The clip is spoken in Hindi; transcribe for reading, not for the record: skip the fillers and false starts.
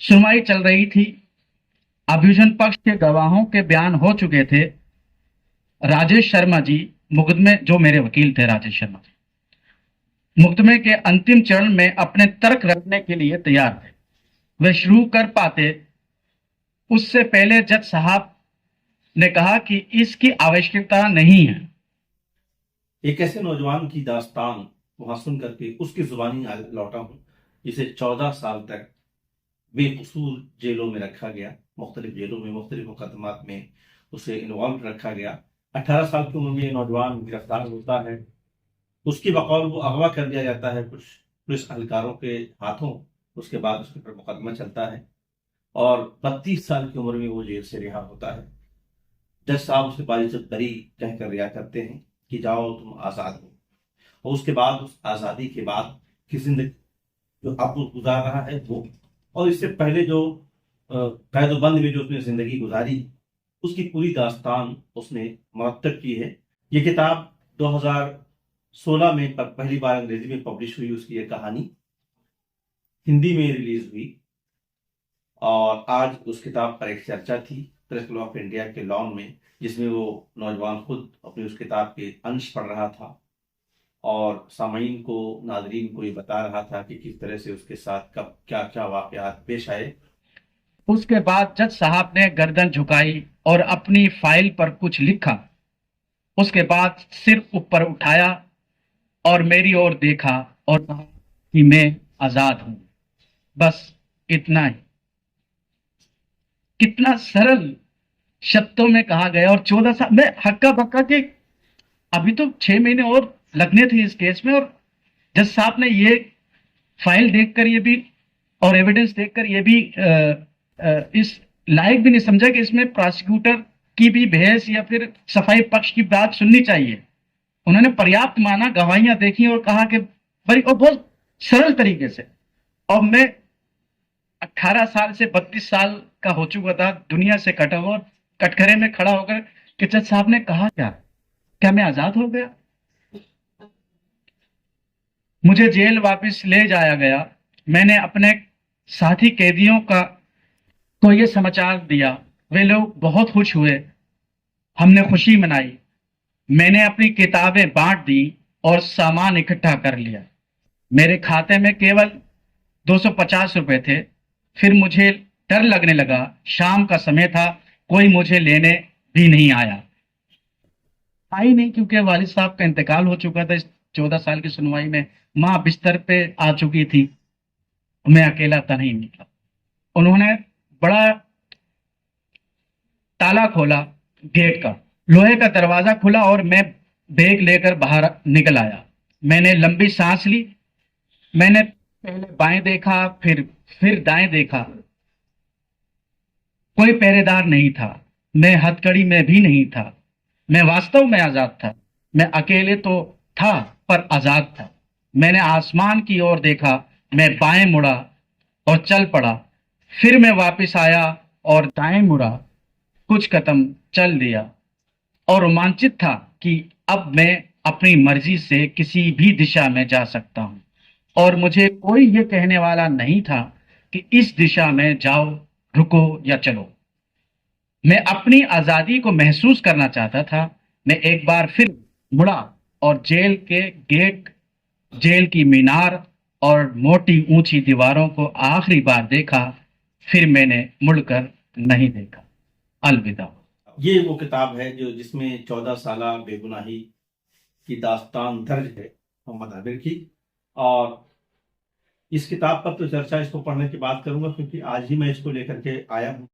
सुनवाई चल रही थी। अभियोजन पक्ष के गवाहों के बयान हो चुके थे। राजेश शर्मा जी, मुकदमे जो मेरे वकील थे, राजेश शर्मा जी मुकदमे के अंतिम चरण में अपने तर्क रखने के लिए तैयार थे। वे शुरू कर पाते उससे पहले जज साहब ने कहा कि इसकी आवश्यकता नहीं है। एक ऐसे नौजवान की दास्तान वहां सुन करके उसकी जुबानी लौटा हूं, जिसे 14 साल तक बेकसूर जेलों में रखा गया, मुख्तलिफ जेलों में मुख्तलिफ मुकदमात में उसे इन्वॉल्व रखा गया। 18 साल की उम्र में ये नौजवान गिरफ्तार होता है। उसकी बकौल वो अगवा कर दिया जाता है कुछ पुलिस अधिकारों के हाथों। उसके बाद उसके ऊपर मुकदमा चलता है और 32 साल की उम्र में वो जेल से रिहा होता है। जज साहब उसे बाइज्जत बरी कहकर रिहा करते हैं कि जाओ तुम आजाद हो। और उसके बाद उस आजादी के बाद की जिंदगी जो अब वो गुजार रहा है वो, और इससे पहले जो कैदोबंद में जो उसने जिंदगी गुजारी, उसकी पूरी दास्तान उसने मुरतब की है। ये किताब 2016 में पहली बार अंग्रेजी में पब्लिश हुई। उसकी ये कहानी हिंदी में रिलीज हुई और आज उस किताब पर एक चर्चा थी प्रेस क्लब ऑफ इंडिया के लॉन में, जिसमें वो नौजवान खुद अपनी उस किताब के अंश पढ़ रहा था और सामीन को, नाजरीन को ये बता रहा था कि किस तरह से उसके साथ कब क्या क्या वाकयात पेश आए। उसके बाद जज साहब ने गर्दन झुकाई और अपनी फाइल पर कुछ लिखा। उसके बाद सिर ऊपर उठाया और मेरी ओर देखा और कहा कि मैं आजाद हूं। बस इतना ही। कितना सरल शब्दों में कहा गया। और 14 साल में हक्का बक्का के अभी तो 6 महीने और लगने थे इस केस में। और जज साहब ने ये फाइल देखकर ये भी और एविडेंस देखकर ये भी इस लायक भी नहीं समझा कि इसमें प्रोसिक्यूटर की भी बहस या फिर सफाई पक्ष की बात सुननी चाहिए। उन्होंने पर्याप्त माना, गवाहियां देखी और कहा कि बड़ी और बहुत सरल तरीके से। और मैं 18 साल से 32 साल का हो चुका था, दुनिया से कटा हुआ, और कटघरे में खड़ा होकर कि जज साहब ने कहा क्या, क्या मैं आजाद हो गया? मुझे जेल वापस ले जाया गया। मैंने अपने साथी कैदियों का को ये समाचार दिया। वे लोग बहुत खुश हुए। हमने खुशी मनाई। मैंने अपनी किताबें बांट दी और सामान इकट्ठा कर लिया। मेरे खाते में केवल 250 रुपए थे। फिर मुझे डर लगने लगा। शाम का समय था, कोई मुझे लेने भी नहीं आया। आई नहीं, क्योंकि वालिद साहब का इंतकाल हो चुका था। इस 14 साल की सुनवाई में मां बिस्तर पे आ चुकी थी। मैं अकेला था, नहीं निकला। उन्होंने बड़ा ताला खोला गेट का, लोहे का दरवाजा खुला और मैं बैग लेकर बाहर निकल आया। मैंने लंबी सांस ली। मैंने पहले बाएं देखा, फिर दाएं देखा। कोई पहरेदार नहीं था। मैं हथकड़ी में भी नहीं था। मैं वास्तव में आजाद था। मैं अकेले तो था, पर आजाद था। मैंने आसमान की ओर देखा। मैं बाएं मुड़ा और चल पड़ा। फिर मैं वापस आया और दाएं मुड़ा, कुछ कदम चल दिया और रोमांचित था कि अब मैं अपनी मर्जी से किसी भी दिशा में जा सकता हूं। और मुझे कोई ये कहने वाला नहीं था कि इस दिशा में जाओ, रुको या चलो। मैं अपनी आजादी को महसूस करना चाहता था। मैं एक बार फिर मुड़ा और जेल के गेट, जेल की मीनार और मोटी ऊंची दीवारों को आखिरी बार देखा। फिर मैंने मुड़कर नहीं देखा। अलविदा। ये वो किताब है जो जिसमें 14 साला बेगुनाही की दास्तान दर्ज है मोहम्मद आबिर की। और इस किताब पर तो चर्चा इसको पढ़ने के बाद करूंगा, क्योंकि आज ही मैं इसको लेकर के आया हूँ।